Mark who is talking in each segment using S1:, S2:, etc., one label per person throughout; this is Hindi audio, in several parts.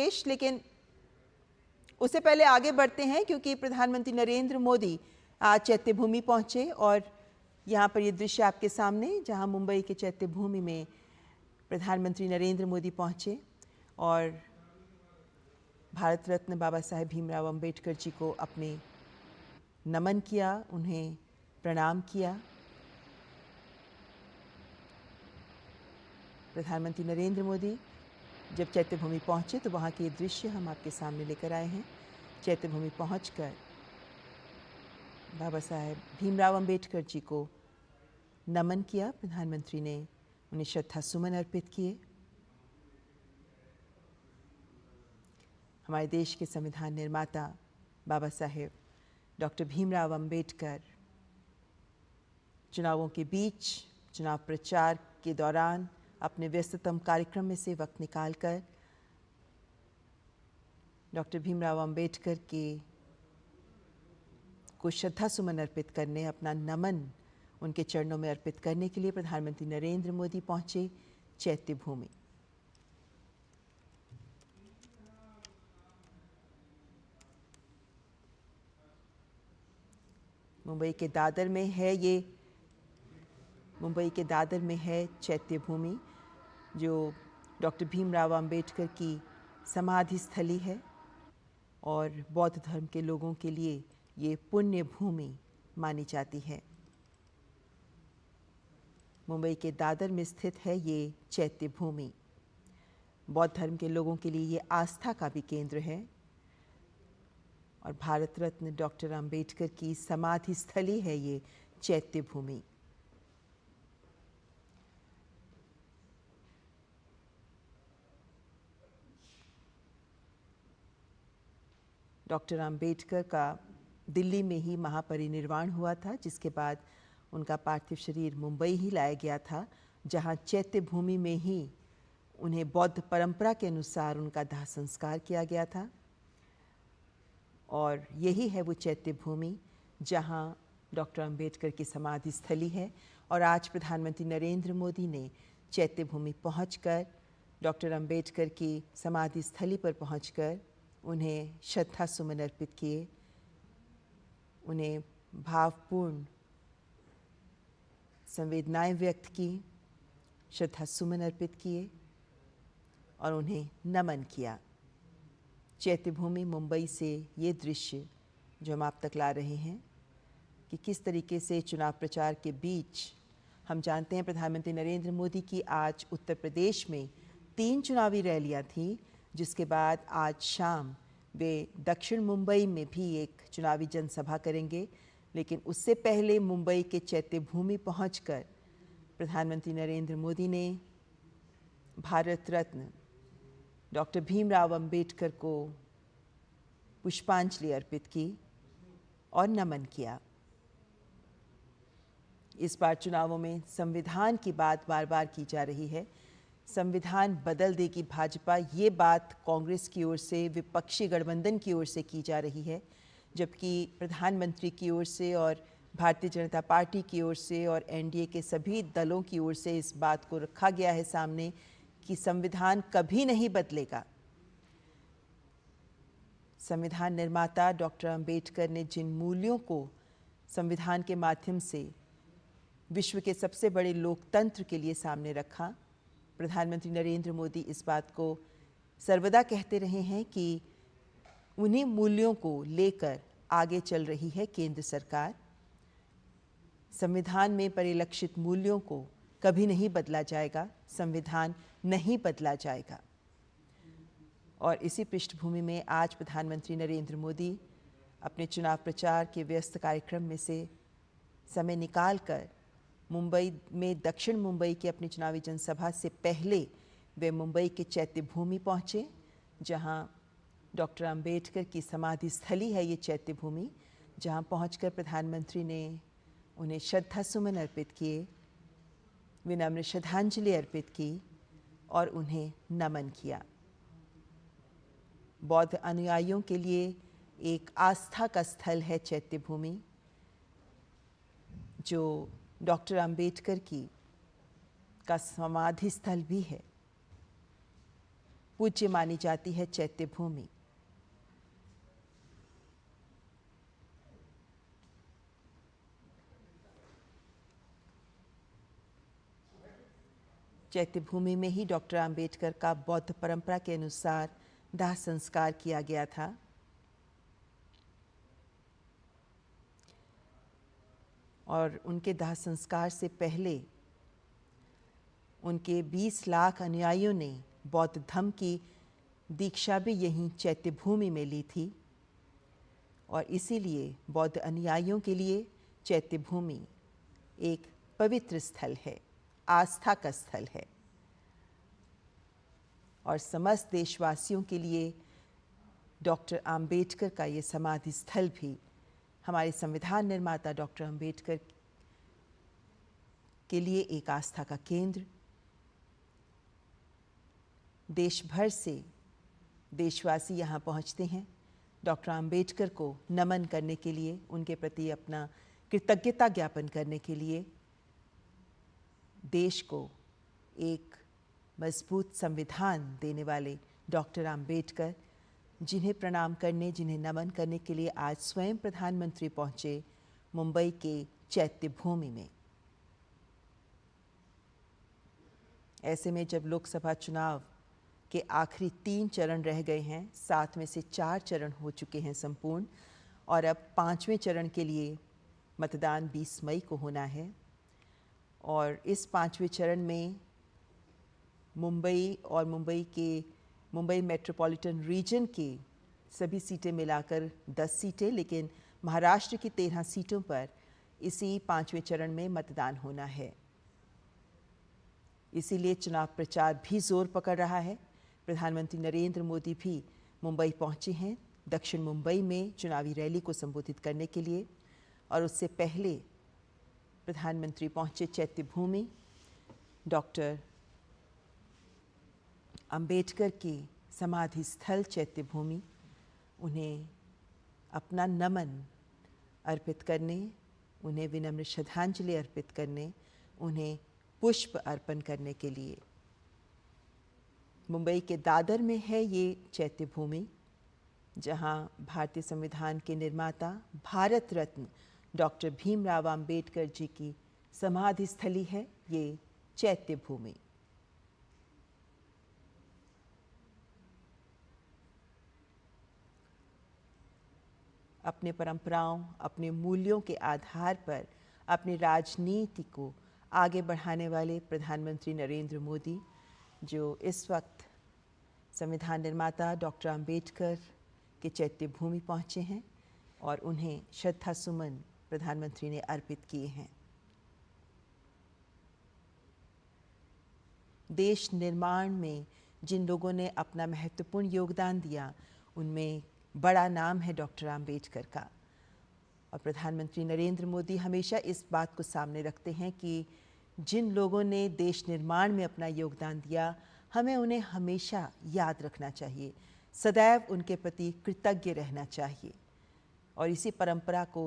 S1: विशेष, लेकिन उससे पहले आगे बढ़ते हैं क्योंकि प्रधानमंत्री नरेंद्र मोदी आज चैत्य भूमि पहुंचे और यहाँ पर ये दृश्य आपके सामने, जहाँ मुंबई के चैत्य भूमि में प्रधानमंत्री नरेंद्र मोदी पहुंचे और भारत रत्न बाबा साहेब भीमराव अंबेडकर जी को अपने नमन किया, उन्हें प्रणाम किया। प्रधानमंत्री नरेंद्र मोदी जब चैत्य भूमि पहुंचे तो वहाँ के दृश्य हम आपके सामने लेकर आए हैं। चैत्य भूमि पहुंचकर बाबा साहेब भीमराव अंबेडकर जी को नमन किया। प्रधानमंत्री ने उन्हें श्रद्धा सुमन अर्पित किए। हमारे देश के संविधान निर्माता बाबा साहेब डॉक्टर भीमराव अंबेडकर चुनावों के बीच, चुनाव प्रचार के दौरान अपने व्यस्ततम कार्यक्रम में से वक्त निकालकर डॉक्टर भीमराव अंबेडकर को श्रद्धा सुमन अर्पित करने, अपना नमन उनके चरणों में अर्पित करने के लिए प्रधानमंत्री नरेंद्र मोदी पहुंचे चैत्य भूमि। मुंबई के दादर में है चैत्य भूमि, जो डॉक्टर भीमराव अंबेडकर की समाधि स्थली है और बौद्ध धर्म के लोगों के लिए ये पुण्य भूमि मानी जाती है। मुंबई के दादर में स्थित है ये चैत्य भूमि। बौद्ध धर्म के लोगों के लिए ये आस्था का भी केंद्र है और भारत रत्न डॉक्टर अंबेडकर की समाधि स्थली है ये चैत्य भूमि। डॉक्टर अंबेडकर का दिल्ली में ही महापरिनिर्वाण हुआ था, जिसके बाद उनका पार्थिव शरीर मुंबई ही लाया गया था, जहां चैत्य भूमि में ही उन्हें बौद्ध परंपरा के अनुसार उनका दाह संस्कार किया गया था। और यही है वो चैत्य भूमि जहां डॉक्टर अंबेडकर की समाधि स्थली है। और आज प्रधानमंत्री नरेंद्र मोदी ने चैत्य भूमि पहुंचकर डॉक्टर अंबेडकर की समाधि स्थली पर पहुंचकर उन्हें श्रद्धा सुमन अर्पित किए, उन्हें भावपूर्ण संवेदनाएं व्यक्त की, श्रद्धा सुमन अर्पित किए और उन्हें नमन किया। चैत्य भूमि मुंबई से ये दृश्य जो हम आप तक ला रहे हैं कि किस तरीके से चुनाव प्रचार के बीच, हम जानते हैं प्रधानमंत्री नरेंद्र मोदी की आज उत्तर प्रदेश में 3 चुनावी रैलियां थीं, जिसके बाद आज शाम वे दक्षिण मुंबई में भी एक चुनावी जनसभा करेंगे। लेकिन उससे पहले मुंबई के चैत्य भूमि पहुंचकर प्रधानमंत्री नरेंद्र मोदी ने भारत रत्न डॉक्टर भीमराव अंबेडकर को पुष्पांजलि अर्पित की और नमन किया। इस बार चुनावों में संविधान की बात बार बार की जा रही है। संविधान बदल देगी भाजपा, ये बात कांग्रेस की ओर से, विपक्षी गठबंधन की ओर से की जा रही है, जबकि प्रधानमंत्री की ओर से और भारतीय जनता पार्टी की ओर से और एनडीए के सभी दलों की ओर से इस बात को रखा गया है सामने कि संविधान कभी नहीं बदलेगा। संविधान निर्माता डॉक्टर अंबेडकर ने जिन मूल्यों को संविधान के माध्यम से विश्व के सबसे बड़े लोकतंत्र के लिए सामने रखा, प्रधानमंत्री नरेंद्र मोदी इस बात को सर्वदा कहते रहे हैं कि उन्हीं मूल्यों को लेकर आगे चल रही है केंद्र सरकार। संविधान में परिलक्षित मूल्यों को कभी नहीं बदला जाएगा, संविधान नहीं बदला जाएगा। और इसी पृष्ठभूमि में आज प्रधानमंत्री नरेंद्र मोदी अपने चुनाव प्रचार के व्यस्त कार्यक्रम में से समय निकालकर मुंबई में, दक्षिण मुंबई की अपनी चुनावी जनसभा से पहले वे मुंबई के चैत्य भूमि पहुंचे, जहां डॉक्टर अंबेडकर की समाधि स्थली है ये चैत्य भूमि, जहां पहुंचकर प्रधानमंत्री ने उन्हें श्रद्धा सुमन अर्पित किए, विनम्र श्रद्धांजलि अर्पित की और उन्हें नमन किया। बौद्ध अनुयायियों के लिए एक आस्था का स्थल है चैत्य भूमि, जो डॉक्टर अंबेडकर का समाधि स्थल भी है। पूज्य मानी जाती है चैत्य भूमि। चैत्य भूमि में ही डॉक्टर अंबेडकर का बौद्ध परंपरा के अनुसार दाह संस्कार किया गया था। और उनके दाह संस्कार से पहले उनके 20 लाख अनुयायियों ने बौद्ध धर्म की दीक्षा भी यहीं चैत्य भूमि में ली थी। और इसीलिए बौद्ध अनुयायियों के लिए चैत्य भूमि एक पवित्र स्थल है, आस्था का स्थल है। और समस्त देशवासियों के लिए डॉक्टर अंबेडकर का ये समाधि स्थल भी हमारे संविधान निर्माता डॉक्टर अंबेडकर के लिए एक आस्था का केंद्र। देश भर से देशवासी यहाँ पहुँचते हैं डॉक्टर अंबेडकर को नमन करने के लिए, उनके प्रति अपना कृतज्ञता ज्ञापन करने के लिए। देश को एक मजबूत संविधान देने वाले डॉक्टर अंबेडकर, जिन्हें प्रणाम करने, जिन्हें नमन करने के लिए आज स्वयं प्रधानमंत्री पहुंचे मुंबई के चैत्य भूमि में। ऐसे में जब लोकसभा चुनाव के आखिरी 3 चरण रह गए हैं, 7 में से 4 चरण हो चुके हैं संपूर्ण, और अब 5वें चरण के लिए मतदान 20 मई को होना है। और इस 5वें चरण में मुंबई और मुंबई मेट्रोपॉलिटन रीजन के सभी सीटें मिलाकर 10 सीटें, लेकिन महाराष्ट्र की 13 सीटों पर इसी 5वें चरण में मतदान होना है। इसीलिए चुनाव प्रचार भी जोर पकड़ रहा है। प्रधानमंत्री नरेंद्र मोदी भी मुंबई पहुंचे हैं दक्षिण मुंबई में चुनावी रैली को संबोधित करने के लिए। और उससे पहले प्रधानमंत्री पहुंचे चैत्य भूमि, डॉक्टर अंबेडकर की समाधि स्थल चैत्य भूमि, उन्हें अपना नमन अर्पित करने, उन्हें विनम्र श्रद्धांजलि अर्पित करने, उन्हें पुष्प अर्पण करने के लिए। मुंबई के दादर में है ये चैत्य भूमि, जहां भारतीय संविधान के निर्माता भारत रत्न डॉक्टर भीमराव अंबेडकर जी की समाधि स्थली है ये चैत्य भूमि। अपने परंपराओं, अपने मूल्यों के आधार पर अपनी राजनीति को आगे बढ़ाने वाले प्रधानमंत्री नरेंद्र मोदी, जो इस वक्त संविधान निर्माता डॉक्टर अंबेडकर के चैत्य भूमि पहुंचे हैं और उन्हें श्रद्धा सुमन प्रधानमंत्री ने अर्पित किए हैं। देश निर्माण में जिन लोगों ने अपना महत्वपूर्ण योगदान दिया, उनमें बड़ा नाम है डॉक्टर अंबेडकर का। और प्रधानमंत्री नरेंद्र मोदी हमेशा इस बात को सामने रखते हैं कि जिन लोगों ने देश निर्माण में अपना योगदान दिया, हमें उन्हें हमेशा याद रखना चाहिए, सदैव उनके प्रति कृतज्ञ रहना चाहिए। और इसी परंपरा को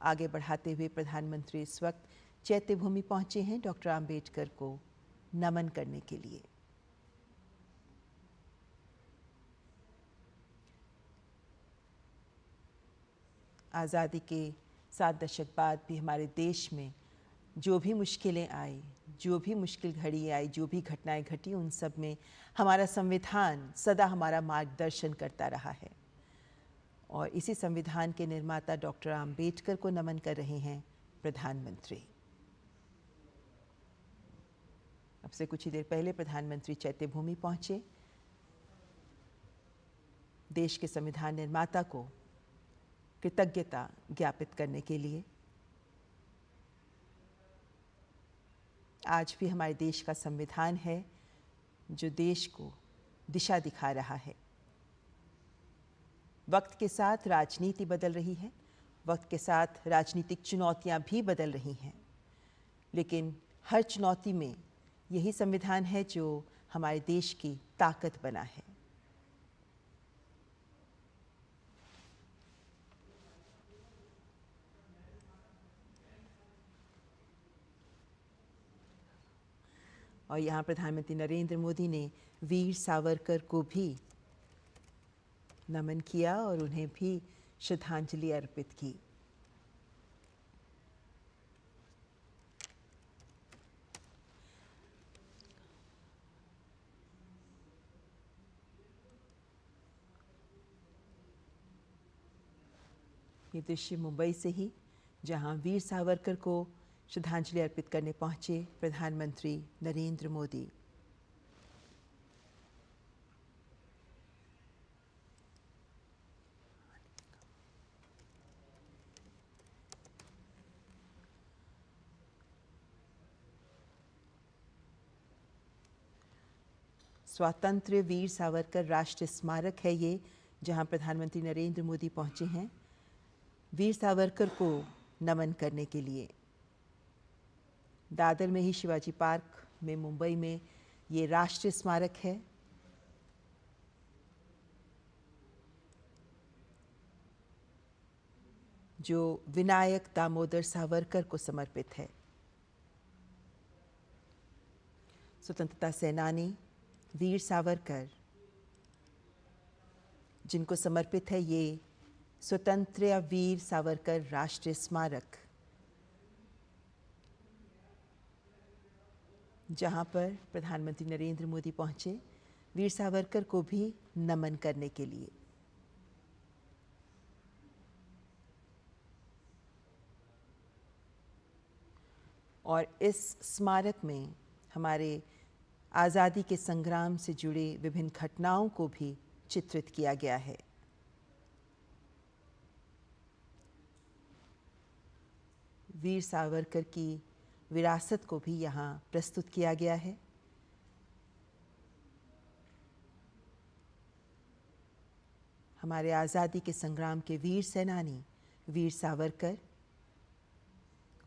S1: आगे बढ़ाते हुए प्रधानमंत्री इस वक्त चैत्य भूमि पहुंचे हैं डॉक्टर अंबेडकर को नमन करने के लिए। आज़ादी के 7 दशक बाद भी हमारे देश में जो भी मुश्किलें आई, जो भी मुश्किल घड़ी आई, जो भी घटनाएं घटी, उन सब में हमारा संविधान सदा हमारा मार्गदर्शन करता रहा है। और इसी संविधान के निर्माता डॉक्टर अंबेडकर को नमन कर रहे हैं प्रधानमंत्री। अब से कुछ ही देर पहले प्रधानमंत्री चैत्य भूमि पहुंचे देश के संविधान निर्माता को कृतज्ञता ज्ञापित करने के लिए। आज भी हमारे देश का संविधान है जो देश को दिशा दिखा रहा है। वक्त के साथ राजनीति बदल रही है, वक्त के साथ राजनीतिक चुनौतियां भी बदल रही हैं, लेकिन हर चुनौती में यही संविधान है जो हमारे देश की ताकत बना है। और यहाँ प्रधानमंत्री नरेंद्र मोदी ने वीर सावरकर को भी नमन किया और उन्हें भी श्रद्धांजलि अर्पित की। ये दृश्य मुंबई से ही, जहां वीर सावरकर को श्रद्धांजलि अर्पित करने पहुंचे प्रधानमंत्री नरेंद्र मोदी। स्वातंत्र्य वीर सावरकर राष्ट्रीय स्मारक है ये, जहां प्रधानमंत्री नरेंद्र मोदी पहुंचे हैं वीर सावरकर को नमन करने के लिए। दादर में ही शिवाजी पार्क में मुंबई में ये राष्ट्रीय स्मारक है। जो विनायक दामोदर सावरकर को समर्पित है। स्वतंत्रता सेनानी वीर सावरकर, जिनको समर्पित है ये स्वतंत्र वीर सावरकर राष्ट्रीय स्मारक, जहां पर प्रधानमंत्री नरेंद्र मोदी पहुंचे वीर सावरकर को भी नमन करने के लिए। और इस स्मारक में हमारे आज़ादी के संग्राम से जुड़े विभिन्न घटनाओं को भी चित्रित किया गया है। वीर सावरकर की विरासत को भी यहाँ प्रस्तुत किया गया है। हमारे आज़ादी के संग्राम के वीर सेनानी वीर सावरकर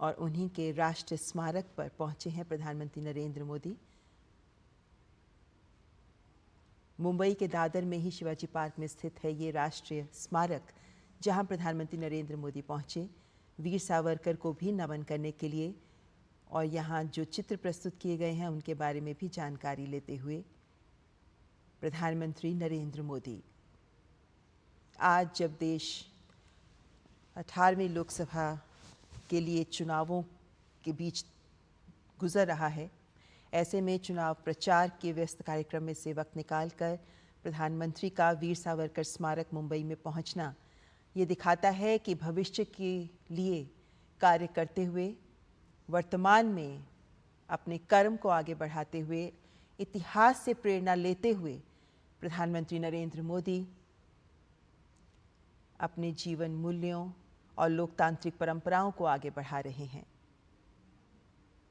S1: और उन्हीं के राष्ट्रीय स्मारक पर पहुंचे हैं प्रधानमंत्री नरेंद्र मोदी। मुंबई के दादर में ही शिवाजी पार्क में स्थित है ये राष्ट्रीय स्मारक, जहां प्रधानमंत्री नरेंद्र मोदी पहुंचे वीर सावरकर को भी नमन करने के लिए। और यहाँ जो चित्र प्रस्तुत किए गए हैं उनके बारे में भी जानकारी लेते हुए प्रधानमंत्री नरेंद्र मोदी, आज जब देश 18वीं लोकसभा के लिए चुनावों के बीच गुजर रहा है, ऐसे में चुनाव प्रचार के व्यस्त कार्यक्रम में से वक्त निकालकर प्रधानमंत्री का वीर सावरकर स्मारक मुंबई में पहुंचना ये दिखाता है कि भविष्य के लिए कार्य करते हुए वर्तमान में अपने कर्म को आगे बढ़ाते हुए इतिहास से प्रेरणा लेते हुए प्रधानमंत्री नरेंद्र मोदी अपने जीवन मूल्यों और लोकतांत्रिक परंपराओं को आगे बढ़ा रहे हैं।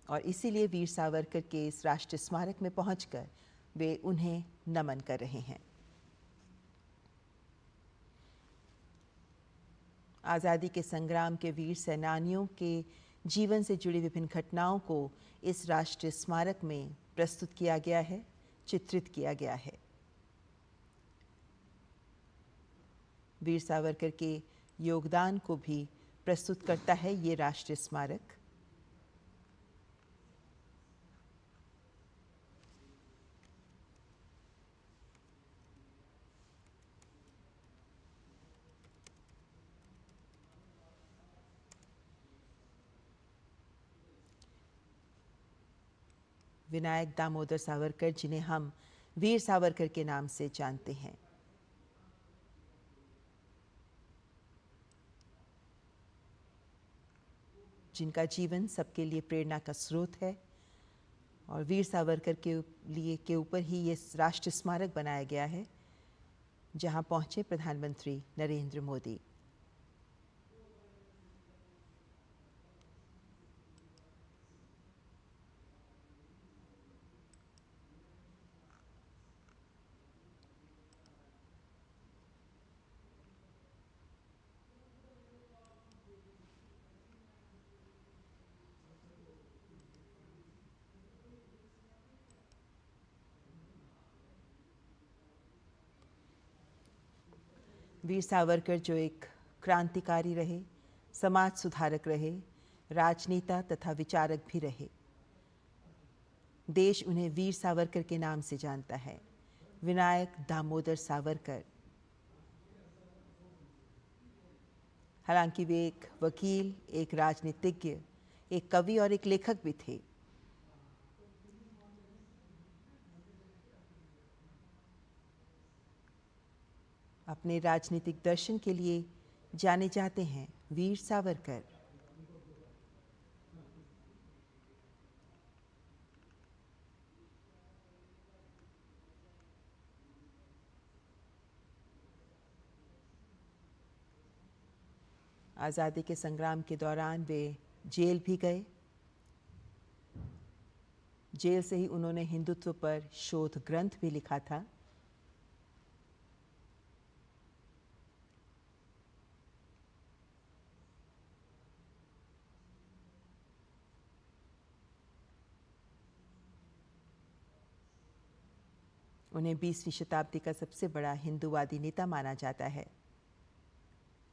S1: और इसीलिए वीर सावरकर के इस राष्ट्रीय स्मारक में पहुंचकर वे उन्हें नमन कर रहे हैं। आज़ादी के संग्राम के वीर सेनानियों के जीवन से जुड़ी विभिन्न घटनाओं को इस राष्ट्रीय स्मारक में प्रस्तुत किया गया है, चित्रित किया गया है। वीर सावरकर के योगदान को भी प्रस्तुत करता है ये राष्ट्रीय स्मारक। विनायक दामोदर सावरकर, जिन्हें हम वीर सावरकर के नाम से जानते हैं। जिनका जीवन सबके लिए प्रेरणा का स्रोत है। और वीर सावरकर के ऊपर ही ये राष्ट्रीय स्मारक बनाया गया है, जहां पहुंचे प्रधानमंत्री नरेंद्र मोदी। वीर सावरकर जो एक क्रांतिकारी रहे, समाज सुधारक रहे, राजनेता तथा विचारक भी रहे। देश उन्हें वीर सावरकर के नाम से जानता है, विनायक दामोदर सावरकर। हालांकि वे एक वकील, एक राजनीतिज्ञ, एक कवि और एक लेखक भी थे। अपने राजनीतिक दर्शन के लिए जाने जाते हैं वीर सावरकर। आज़ादी के संग्राम के दौरान वे जेल भी गए। जेल से ही उन्होंने हिंदुत्व पर शोध ग्रंथ भी लिखा था। उन्हें 20वीं शताब्दी का सबसे बड़ा हिंदूवादी नेता माना जाता है।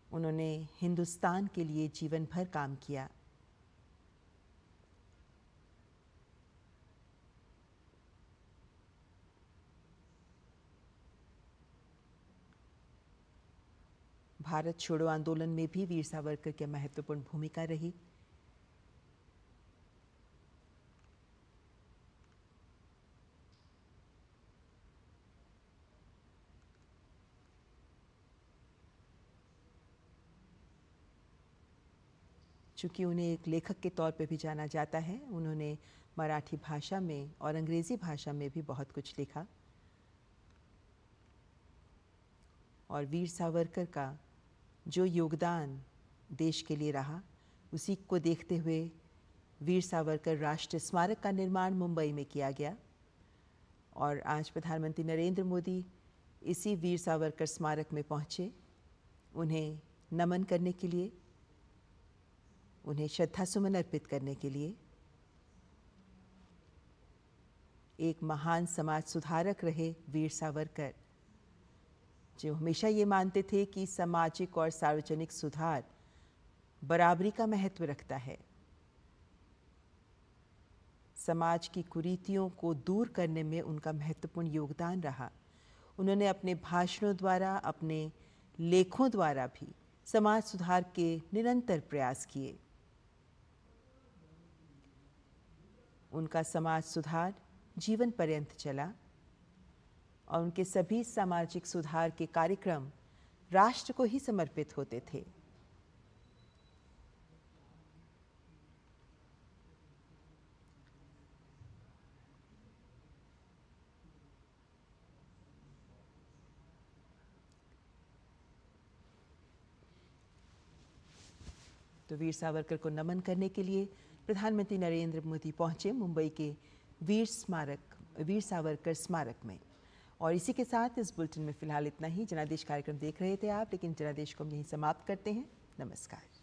S1: उन्होंने हिंदुस्तान के लिए जीवन भर काम किया। भारत छोड़ो आंदोलन में भी वीर सावरकर की महत्वपूर्ण भूमिका रही। चूँकि उन्हें एक लेखक के तौर पे भी जाना जाता है, उन्होंने मराठी भाषा में और अंग्रेज़ी भाषा में भी बहुत कुछ लिखा। और वीर सावरकर का जो योगदान देश के लिए रहा, उसी को देखते हुए वीर सावरकर राष्ट्रीय स्मारक का निर्माण मुंबई में किया गया। और आज प्रधानमंत्री नरेंद्र मोदी इसी वीर सावरकर स्मारक में पहुँचे, उन्हें नमन करने के लिए, उन्हें श्रद्धासुमन अर्पित करने के लिए। एक महान समाज सुधारक रहे वीर सावरकर, जो हमेशा ये मानते थे कि सामाजिक और सार्वजनिक सुधार बराबरी का महत्व रखता है। समाज की कुरीतियों को दूर करने में उनका महत्वपूर्ण योगदान रहा। उन्होंने अपने भाषणों द्वारा, अपने लेखों द्वारा भी समाज सुधार के निरंतर प्रयास किए। उनका समाज सुधार जीवन पर्यंत चला और उनके सभी सामाजिक सुधार के कार्यक्रम राष्ट्र को ही समर्पित होते थे। तो वीर सावरकर को नमन करने के लिए प्रधानमंत्री नरेंद्र मोदी पहुंचे मुंबई के वीर सावरकर स्मारक में। और इसी के साथ इस बुलेटिन में फिलहाल इतना ही। जनादेश कार्यक्रम देख रहे थे आप, लेकिन जनादेश को हम यहीं समाप्त करते हैं। नमस्कार।